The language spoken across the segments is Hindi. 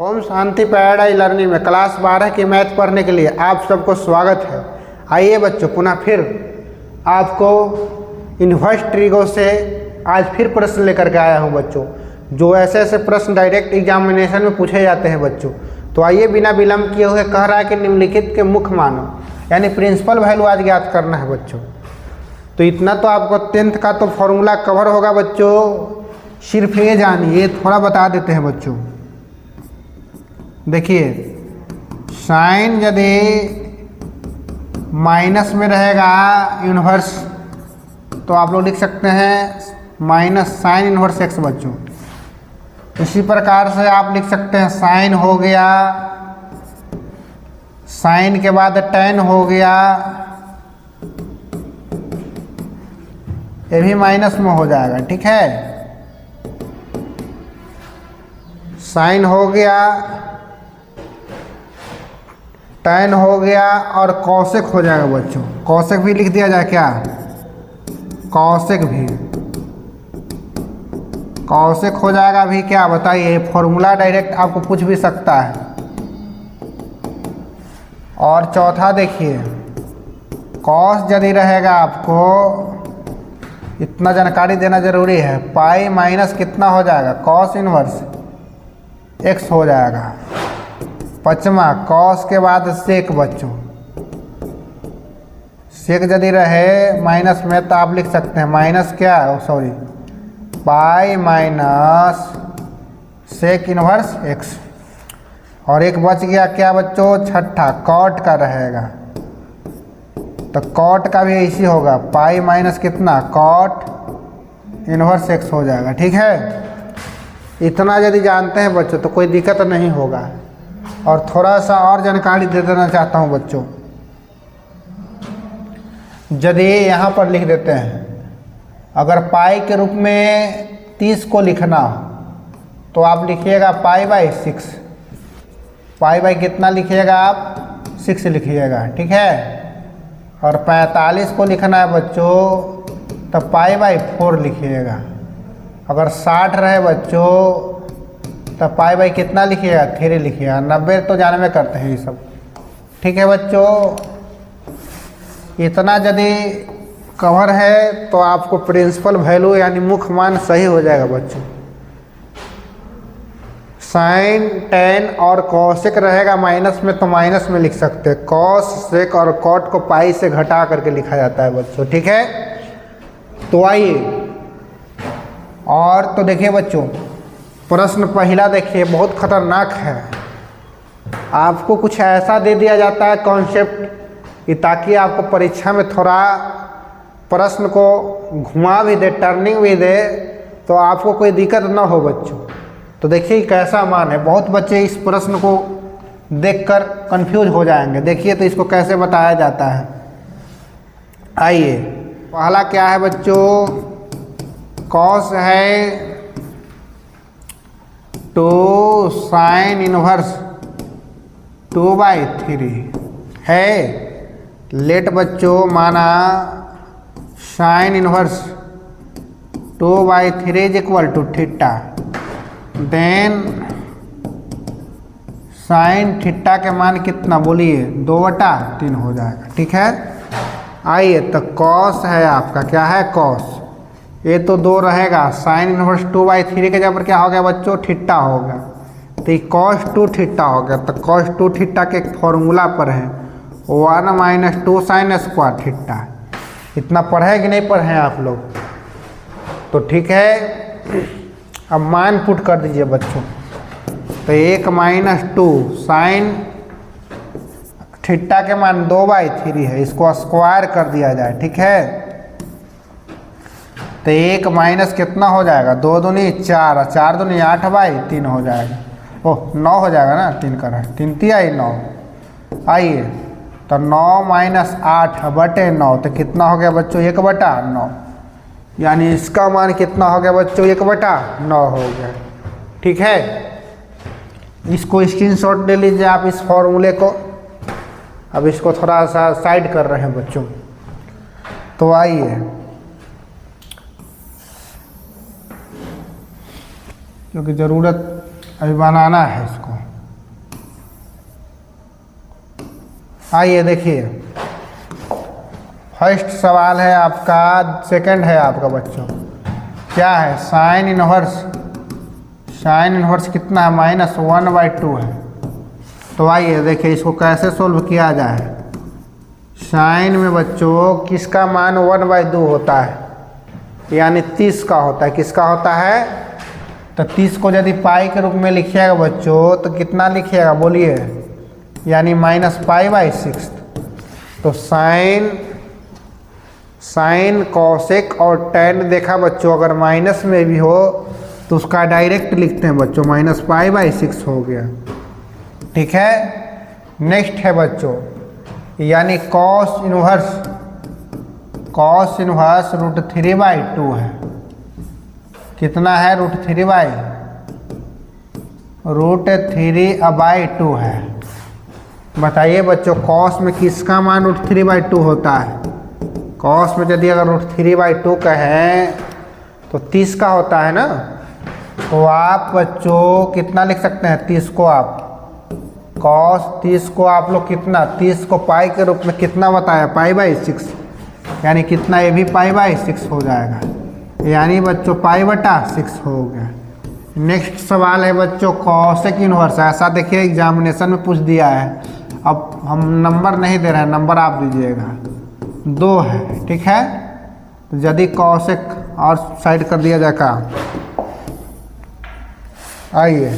ओम शांति पैराडाइज लर्निंग में क्लास 12 की मैथ पढ़ने के लिए आप सबको स्वागत है। आइए बच्चों, पुनः फिर आपको इन्वर्स ट्रिगो से आज फिर प्रश्न लेकर के आया हूँ बच्चों, जो ऐसे प्रश्न डायरेक्ट एग्जामिनेशन में पूछे जाते हैं बच्चों। तो आइए बिना विलंब किए हुए कह रहा है कि निम्नलिखित के मुख्य मानो यानी प्रिंसिपल वैल्यू आज ज्ञात करना है बच्चों। तो इतना तो आपको 10th का तो फॉर्मूला कवर होगा बच्चों। सिर्फ ये जानिए, थोड़ा बता देते हैं बच्चों। देखिए, साइन यदि माइनस में रहेगा इन्वर्स, तो आप लोग लिख सकते हैं माइनस साइन इन्वर्स एक्स बच्चों। इसी प्रकार से आप लिख सकते हैं साइन हो गया, साइन के बाद टेन हो गया, ये भी माइनस में हो जाएगा, ठीक है। साइन हो गया, tan हो गया और कौशिक हो जाएगा बच्चों। कौशिक भी लिख दिया जाए क्या? कौशिक भी, कौशिक हो जाएगा भी क्या बताइए। फॉर्मूला डायरेक्ट आपको पूछ भी सकता है। और चौथा देखिए, कॉस यदि रहेगा, आपको इतना जानकारी देना जरूरी है। पाई माइनस कितना हो जाएगा? कॉस इनवर्स एक्स हो जाएगा। पचमा, कॉस के बाद सेक बच्चों। सेक यदि रहे माइनस में तो आप लिख सकते हैं माइनस क्या, sorry, pi minus sec inverse x. और एक बच गया क्या बच्चों? छठा, कॉट का रहेगा। तो कॉट का भी ऐसी होगा, पाई माइनस कितना, कॉट इनवर्स एक्स हो जाएगा, ठीक है। इतना यदि जानते हैं बच्चों तो कोई दिक्कत नहीं होगा। और थोड़ा सा और जानकारी दे देना चाहता हूँ बच्चों। यदि यहाँ पर लिख देते हैं, अगर पाई के रूप में 30 को लिखना हो तो आप लिखिएगा पाई बाई 6। पाई बाई कितना लिखिएगा आप? 6 लिखिएगा, ठीक है। और 45 को लिखना है बच्चों तो पाई बाई 4 लिखिएगा। अगर 60 रहे बच्चों तो पाई बाई कितना लिखिएगा? 3 लिखिएगा। 90 तो जानवे करते हैं ये सब, ठीक है बच्चों। इतना यदि कवर है तो आपको प्रिंसिपल वैल्यू यानी मुख्य मान सही हो जाएगा बच्चों। साइन, टेन और कॉसेक रहेगा माइनस में तो माइनस में लिख सकते हैं। कॉस, सेक और कॉट को पाई से घटा करके लिखा जाता है बच्चों, ठीक है। तो आइए और तो देखिए बच्चों, प्रश्न पहला देखिए, बहुत खतरनाक है। आपको कुछ ऐसा दे दिया जाता है कॉन्सेप्ट कि ताकि आपको परीक्षा में थोड़ा प्रश्न को घुमा भी दे, टर्निंग भी दे, तो आपको कोई दिक्कत ना हो बच्चों। तो देखिए कैसा मान है। बहुत बच्चे इस प्रश्न को देखकर कंफ्यूज हो जाएंगे। देखिए तो इसको कैसे बताया जाता है। आइए, पहला क्या है बच्चों? कॉस है 2 साइन इनवर्स 2/3 है। लेट बच्चों माना sine inverse 2/3 is equal to theta. Then sine theta के मान कितना बोलिए? 2/3 हो जाएगा, ठीक है। आइए, तो कॉस है आपका, क्या है? कॉस। ये तो 2 रहेगा, साइन इनवर्स 2/3 के जगह पर क्या हो गया बच्चों? थीटा हो गया। तो ये कॉस 2 थीटा हो गया। तो कॉस 2 थीटा के एक फॉर्मूला पर है 1 - 2 साइन स्क्वायर थीटा। इतना पढ़े कि नहीं पढ़े आप लोग? तो ठीक है, अब मान पुट कर दीजिए बच्चों। तो 1 - 2 साइन थीटा के मान 2/3 है, इसको स्क्वायर कर दिया जाए, ठीक है। तो 1 माइनस कितना हो जाएगा? 2 दूनी 4 और 4 दूनी 8/3 हो जाएगा। ओह, 9 हो जाएगा ना, 3 का है, 3 तिहाई 9। आइए, तो 9 - 8/9 तो कितना हो गया बच्चों? 1/9। यानी इसका मान कितना हो गया बच्चों? 1/9 हो गया, ठीक है। इसको स्क्रीनशॉट ले लीजिए आप इस फॉर्मूले को। अब इसको थोड़ा सा साइड कर रहे हैं बच्चों। तो आइए, क्योंकि ज़रूरत अभी बनाना है इसको। आइए देखिए, फर्स्ट सवाल है आपका, सेकंड है आपका बच्चों, क्या है? Sine inverse. साइन इनवर्स कितना है? -1/2 है। तो आइए देखिए इसको कैसे सोल्व किया जाए। साइन में बच्चों किसका मान 1/2 होता है, यानी 30 का होता है। किसका होता है? तो 30 को यदि पाई के रूप में लिखिएगा बच्चों तो कितना लिखिएगा बोलिए, यानी -π/6। तो साइन कॉसेक और टैन देखा बच्चों, अगर माइनस में भी हो तो उसका डायरेक्ट लिखते हैं बच्चों, -π/6 हो गया। ठीक है। नेक्स्ट है बच्चों, यानी कॉस इनवर्स। कॉस इनवर्स √3/2 है। कितना है? √3/2 है। बताइए बच्चों, कॉस में किसका मान √3/2 होता है? कॉस में यदि अगर √3/2 कहें तो 30 का होता है ना। तो आप बच्चों कितना लिख सकते हैं? 30 को आप कॉस 30 को आप लोग कितना, 30 को पाई के रूप में कितना बताया? π/6, यानी कितना? ये भी π/6 हो जाएगा, यानी बच्चों π/6 हो गया। नेक्स्ट सवाल है बच्चों, कॉसेक इनवर्स। ऐसा देखिए एग्जामिनेशन में पूछ दिया है। अब हम नंबर नहीं दे रहे हैं, नंबर आप दीजिएगा। 2 है, ठीक है। तो यदि कॉसेक और साइड कर दिया जाए का, आइए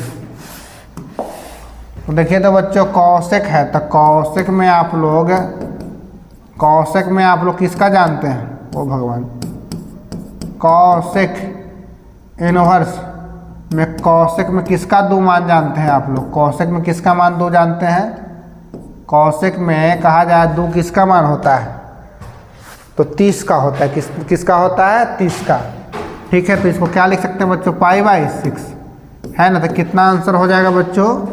तो देखिए तो बच्चों कॉसेक है, तो कॉसेक में आप लोग किसका जानते हैं? ओ भगवान, कॉसेक इनवर्स में कॉसेक में किसका 2 मान जानते हैं आप लोग? कॉसेक में किसका मान 2 जानते हैं? कॉसेक में कहा जाए 2 किसका मान होता है? तो 30 का होता है। किसका होता है? 30 का। ठीक है, तो इसको क्या लिख सकते हैं बच्चों? π/6 है ना। तो कितना आंसर हो जाएगा बच्चों?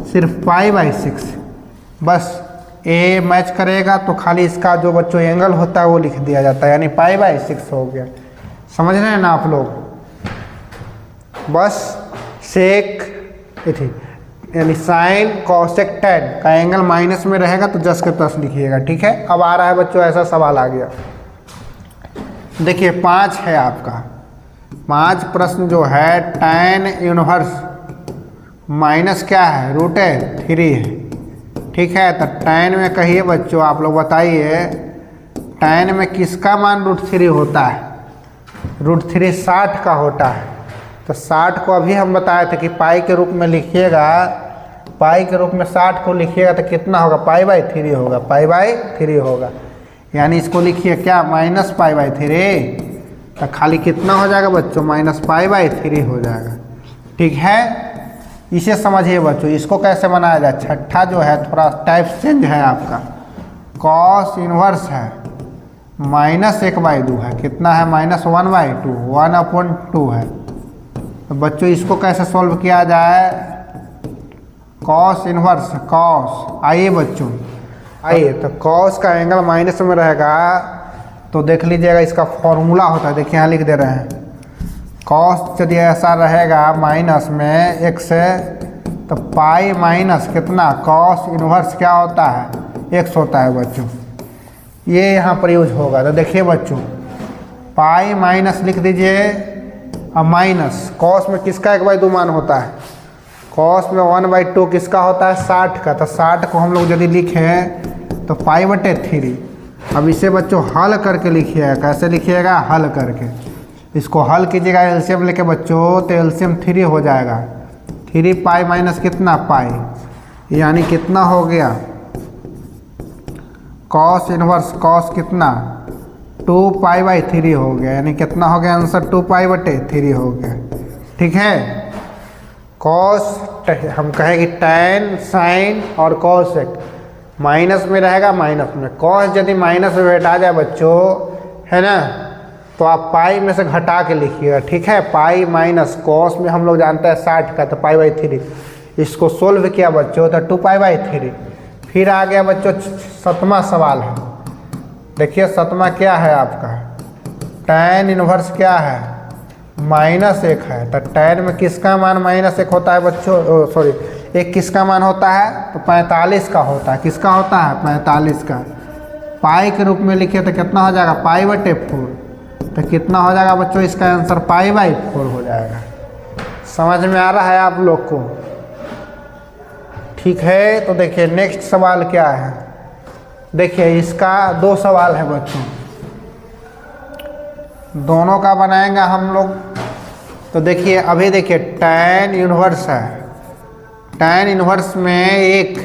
सिर्फ π/6। बस ए मैच करेगा तो खाली इसका जो बच्चों एंगल होता है वो लिख दिया जाता है, यानी π/6 हो गया। समझ रहे हैं ना आप लोग? बस सेक थी, यानी साइन कॉसेक टैन का एंगल माइनस में रहेगा तो जस के तस लिखिएगा। ठीक है। अब आ रहा है बच्चों ऐसा सवाल आ गया, देखिए 5 है आपका। 5 प्रश्न जो है, टैन इनवर्स माइनस क्या है? √3 है। ठीक है। तो टैन में कहिए बच्चों, आप लोग बताइए, टैन में किसका मान √3 होता है? √3 60 का होता है। तो 60 को अभी हम बताए थे कि पाई के रूप में लिखिएगा, पाई के रूप में 60 को लिखिएगा तो कितना होगा? π/3 होगा, π/3 होगा। यानी इसको लिखिए क्या? -π/3। तो खाली कितना हो जाएगा बच्चों? -π/3 हो जाएगा। ठीक है। इसे समझिए बच्चों, इसको कैसे बनाया जाए। छठा जो है थोड़ा टाइप चेंज है आपका, कॉस इनवर्स है -1/2 है। कितना है? -1/2, 1/2 है। तो बच्चों इसको कैसे सॉल्व किया जाए? कॉस इनवर्स, कॉस, आइए बच्चों आइए, तो कॉस का एंगल माइनस में रहेगा तो देख लीजिएगा, इसका फॉर्मूला होता है, देखिए यहाँ लिख दे रहे हैं। कॉस यदि ऐसा रहेगा माइनस में 1 से, तो पाई माइनस कितना? कॉस इनवर्स क्या होता है? x होता है बच्चों। ये यहाँ पर यूज होगा। तो देखिए बच्चों, पाई माइनस लिख दीजिए। अब माइनस कॉस में किसका 1/2 मान होता है? कॉस में 1/2 किसका होता है? 60 का। तो 60 को हम लोग यदि लिखें तो π/3। अब इसे बच्चों हल करके लिखिएगा। कैसे लिखिएगा? हल करके। इसको हल कीजिएगा एलसीएम लेके बच्चों, तो एलसीएम 3 हो जाएगा। 3 पाई माइनस कितना? पाई, यानी कितना हो गया? कॉस इनवर्स कॉस कितना? 2π/3 हो गया, यानी कितना हो गया आंसर? 2π/3 हो गया। ठीक है। कॉस हम कहेंगे टैन, साइन और कॉसेक माइनस में रहेगा, माइनस में। कॉस यदि माइनस में बैठा जाए बच्चों, है ना, तो आप पाई में से घटा के लिखिएगा। ठीक है। पाई माइनस कॉस में हम लोग जानते हैं 60 का, तो π/3। इसको सोल्व किया बच्चों तो 2π/3। फिर आ गया बच्चों 7वां सवाल है। देखिए 7वां क्या है आपका? टैन इनवर्स क्या है? -1 है। तो टैन में किसका मान -1 होता है बच्चों? सॉरी, एक किसका मान होता है तो 45 का होता है। किसका होता है 45 का। पाई के रूप में लिखे तो कितना हो जाएगा π/4। तो कितना हो जाएगा बच्चों इसका आंसर π/4 हो जाएगा। समझ में आ रहा है आप लोग को? ठीक है, तो देखिए नेक्स्ट सवाल क्या है। देखिए इसका 2 सवाल है बच्चों, दोनों का बनाएंगे हम लोग। तो देखिए अभी देखिए tan इनवर्स है, tan इनवर्स में 1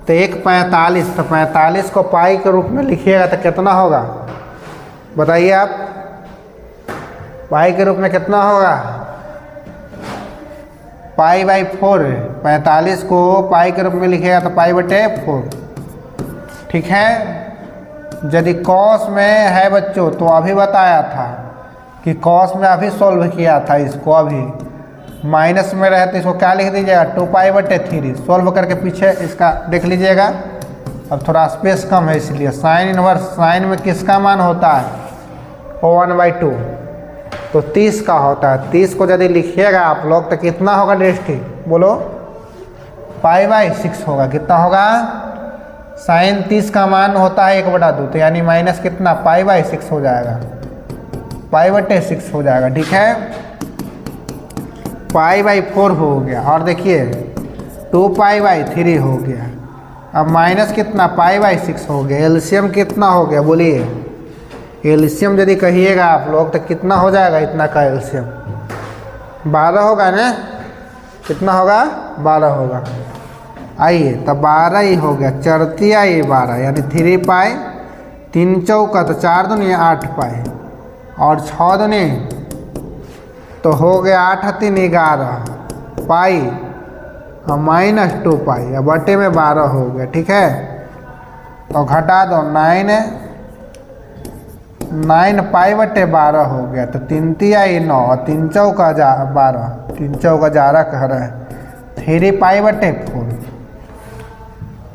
तो 1 45, तो 45 को पाई के रूप में लिखिएगा तो कितना होगा बताइए आप। पाई के रूप में कितना होगा π/4। 45 को पाई के रूप में लिखिएगा तो π/4। ठीक है, यदि कॉस में है बच्चों तो अभी बताया था कि कॉस में अभी सॉल्व किया था इसको। अभी माइनस में रहे तो इसको क्या लिख दीजिएगा 2π/3। सॉल्व करके पीछे इसका देख लीजिएगा। अब थोड़ा स्पेस कम है इसलिए साइन इनवर्स, साइन में किसका मान होता है 1/2 तो 30 का होता है। 30 को यदि लिखिएगा आप लोग तो कितना होगा दृष्टि बोलो π/6 होगा। कितना होगा साइन 30 का मान होता है 1/2 तो यानी माइनस कितना π/6 हो जाएगा, π/6 हो जाएगा। ठीक है, π/4 हो गया। और देखिए 2π/3 हो गया। अब माइनस कितना π/6 हो गया। एलसीएम कितना हो गया बोलिए। एलसीएम यदि कहिएगा आप लोग तो कितना हो जाएगा इतना का एलसीएम 12 होगा ना। कितना होगा 12 होगा। आइए तब 12 ही हो गया। चरती आइए 12 यानी 3π। 3 चौका तो 4 दूनी 8 पाई और 6 दूनी तो हो गया 8 3 11 पाई और -2π। अब बटे में 12 हो गया। ठीक है, तो घटा दो 9π/12 हो गया। तो 3 तिहाई 9 और 3 चौका 12, 3 चौका 11 कह रहे हैं 3π/4।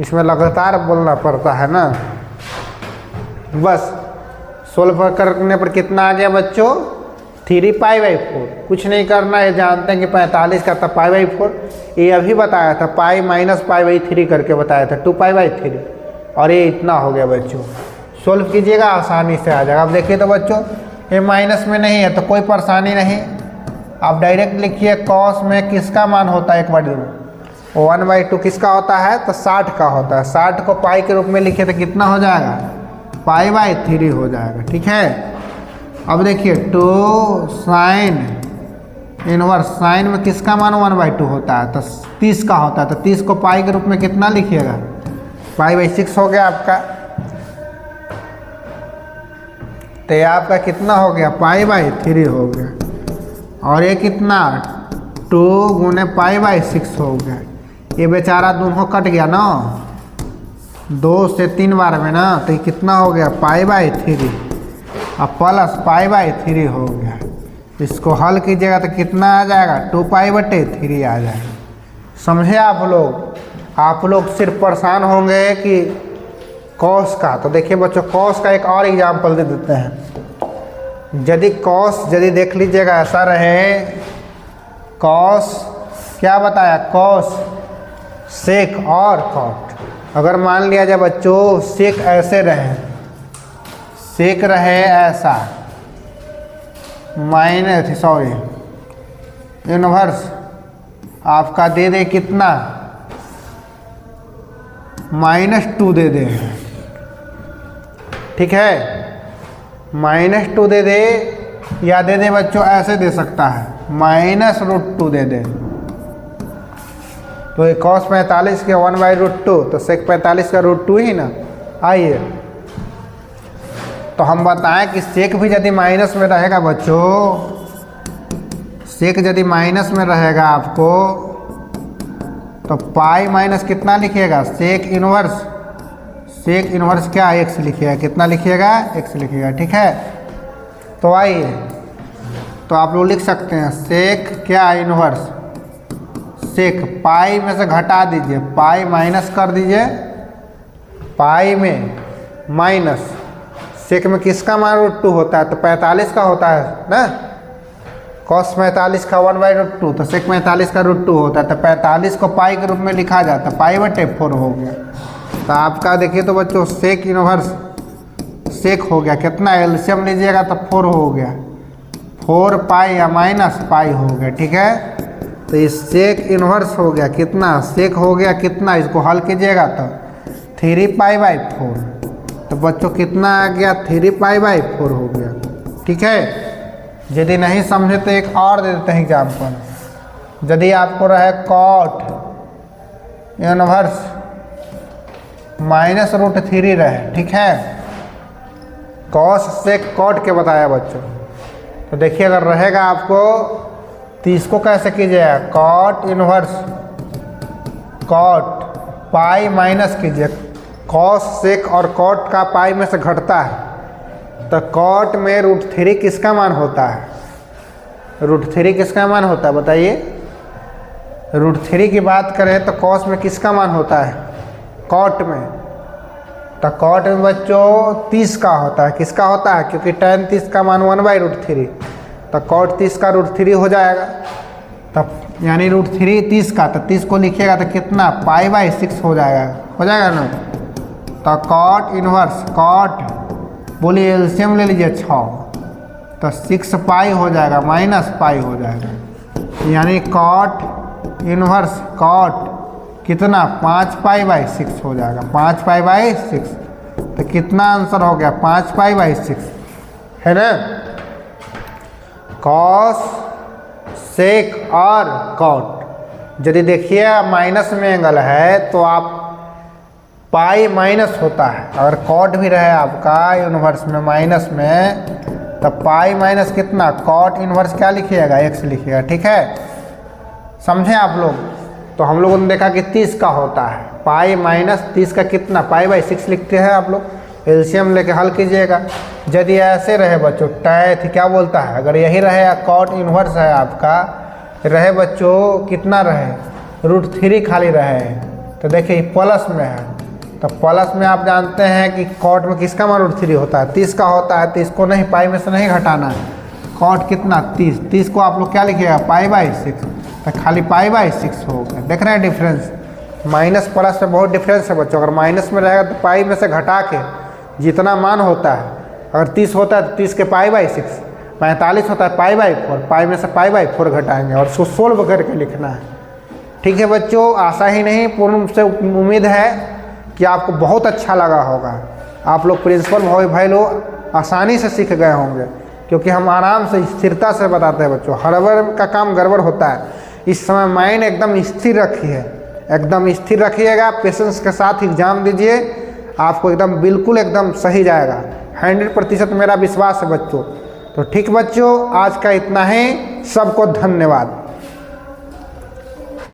इसमें लगातार बोलना पड़ता है ना। बस सोल्व करने पर कितना आ गया बच्चों 3π/4। कुछ नहीं करना है, जानते हैं कि 45 का था π/4। ये अभी बताया था पाई -π/3 करके बताया था 2π/3 और ये इतना हो गया बच्चों। सोल्व कीजिएगा आसानी से आ जाएगा। अब देखिए तो बच्चों ये माइनस में नहीं है तो कोई परेशानी नहीं। आप डायरेक्ट लिखिए कॉस में किसका मान होता है 1/2 किसका होता है तो 60 का होता है। 60 को पाई के रूप में लिखे तो कितना हो जाएगा π/3 हो जाएगा। ठीक है, अब देखिए 2 साइन इनवर्स, साइन में किसका मान 1/2 होता है तो 30 का होता है। तो 30 को पाई के रूप में कितना लिखिएगा π/6 हो गया आपका। तो ये आपका कितना हो गया π/3 हो गया। और ये कितना 2 गुने π/6 हो गया। ये बेचारा दोनों कट गया ना 2 से 3 बार में ना, तो ये कितना हो गया π/3 और प्लस π/3 हो गया। इसको हल कीजिएगा तो कितना आ जाएगा 2π/3 आ जाएगा। समझे आप लोग? आप लोग सिर्फ परेशान होंगे कि कॉस का। तो देखिए बच्चों कॉस का एक और एग्जाम्पल दे देते हैं। यदि कॉस यदि देख लीजिएगा ऐसा रहे कॉस क्या बताया कॉस सेक और कॉट। अगर मान लिया जाए बच्चों सेक ऐसे रहे, सेक रहे ऐसा इनवर्स आपका दे दे कितना -2 दे दे। ठीक है, -2 दे दे या दे दे बच्चों ऐसे दे सकता है -√2 दे दे। तो एक cos 45 के 1/√2 तो sec 45 का √2 ही ना। आइए तो हम बताएं कि सेक भी यदि माइनस में रहेगा बच्चों, सेक यदि माइनस में रहेगा आपको तो पाई माइनस कितना लिखिएगा सेक इनवर्स। सेक इनवर्स क्या x लिखिएगा, कितना लिखिएगा x लिखिएगा। ठीक है, तो आइए तो आप लोग लिख सकते हैं सेक क्या इनवर्स सेक पाई में से घटा दीजिए, पाई माइनस कर दीजिए, पाई में माइनस सेक में किसका मान √2 होता है तो 45 का होता है ना। कॉस 45 का 1/√2, तो सेक 45 का √2 होता है, तो 45 को पाई के रूप में लिखा जाता है, पाई/4 हो गया। तो आपका देखिए तो बच्चों सेक इनवर्स सेक हो गया, कितना एलसीएम लीजिएगा तो 4 हो गया, 4 पाई या माइनस पाई हो गया, ठीक है। तो इस सेक इनवर्स हो गया कितना, सेक हो गया कितना, इसको हल कीजिएगा तो 3π/4, तो बच्चों कितना आ गया 3π/4 हो गया, ठीक है। यदि नहीं समझे तो एक और दे देते हैं एग्जाम्पल। यदि आपको रहे कॉट इनवर्स -√3 रहे, ठीक है, कॉस से कॉट के बताया बच्चों। तो देखिए अगर रहेगा आपको तो इसको कैसे कीजिएगा, cot inverse cot pi minus कीजिए, कॉस सेक और कॉट का पाई में से घटता है, तो कॉट में √3 किसका मान होता है, √3 किसका मान होता है बताइए। √3 की बात करें तो कॉस में किसका मान होता है, कॉट में, तो कॉट में बच्चों 30 का होता है, किसका होता है, क्योंकि tan 30 का मान 1/√3, तो कॉट 30 का √3 हो जाएगा, तब यानी √3 30 का, तो 30 को लिखिएगा तो कितना π/6 हो जाएगा ना। तो कॉट इनवर्स कॉट बोलिए एलसीएम ले लीजिए 6, तो 6π हो जाएगा माइनस पाई हो जाएगा, यानी कॉट इनवर्स कॉट कितना 5π/6 हो जाएगा, 5π/6, तो कितना आंसर हो गया 5π/6 है ना। कॉस सेक और कॉट यदि देखिए माइनस में एंगल है तो आप पाई माइनस होता है, अगर कॉट भी रहे आपका यूनिवर्स में माइनस में, तब पाई माइनस कितना, कॉट इनवर्स क्या लिखिएगा x लिखिएगा, ठीक है, समझे आप लोग। तो हम लोगों ने देखा कि 30 का होता है, पाई माइनस 30 का कितना π/6 लिखते हैं आप लोग, एलसीएम लेके हल कीजिएगा। यदि ऐसे रहे बच्चों टैथ क्या बोलता है, अगर यही रहे कॉट इनवर्स है आपका, रहे बच्चों कितना रहे √3 खाली रहे, तो देखिए प्लस में है, तो प्लस में आप जानते हैं कि कॉट में किसका मान √3 होता है, 30 का होता है, तो इसको नहीं पाई में से नहीं घटाना है, कॉट कितना 30 को आप लोग क्या लिखिएगा π/6, तो खाली π/6 हो गया। देख रहे हैं डिफरेंस, माइनस प्लस में बहुत डिफरेंस है बच्चों। अगर माइनस में रहेगा तो पाई में से घटा के जितना मान होता है, अगर 30 होता है तो 30 के π/6, 45 होता है π/4, पाई में से π/4 घटाएंगे और उसको सोल्व करके लिखना है, ठीक है बच्चों। आशा ही नहीं पूर्ण से उम्मीद है कि आपको बहुत अच्छा लगा होगा, आप लोग प्रिंसिपल भाई लोग आसानी से सीख गए होंगे, क्योंकि हम आराम से स्थिरता से बताते हैं बच्चों, हड़बड़ का काम गड़बड़ होता है। इस समय माइंड एकदम स्थिर रखिए, एकदम स्थिर रखिएगा, पेशेंस के साथ एग्जाम दीजिए, आपको एकदम बिल्कुल एकदम सही जाएगा, 100% मेरा विश्वास है बच्चों। तो ठीक बच्चों, आज का इतना ही, सबको धन्यवाद।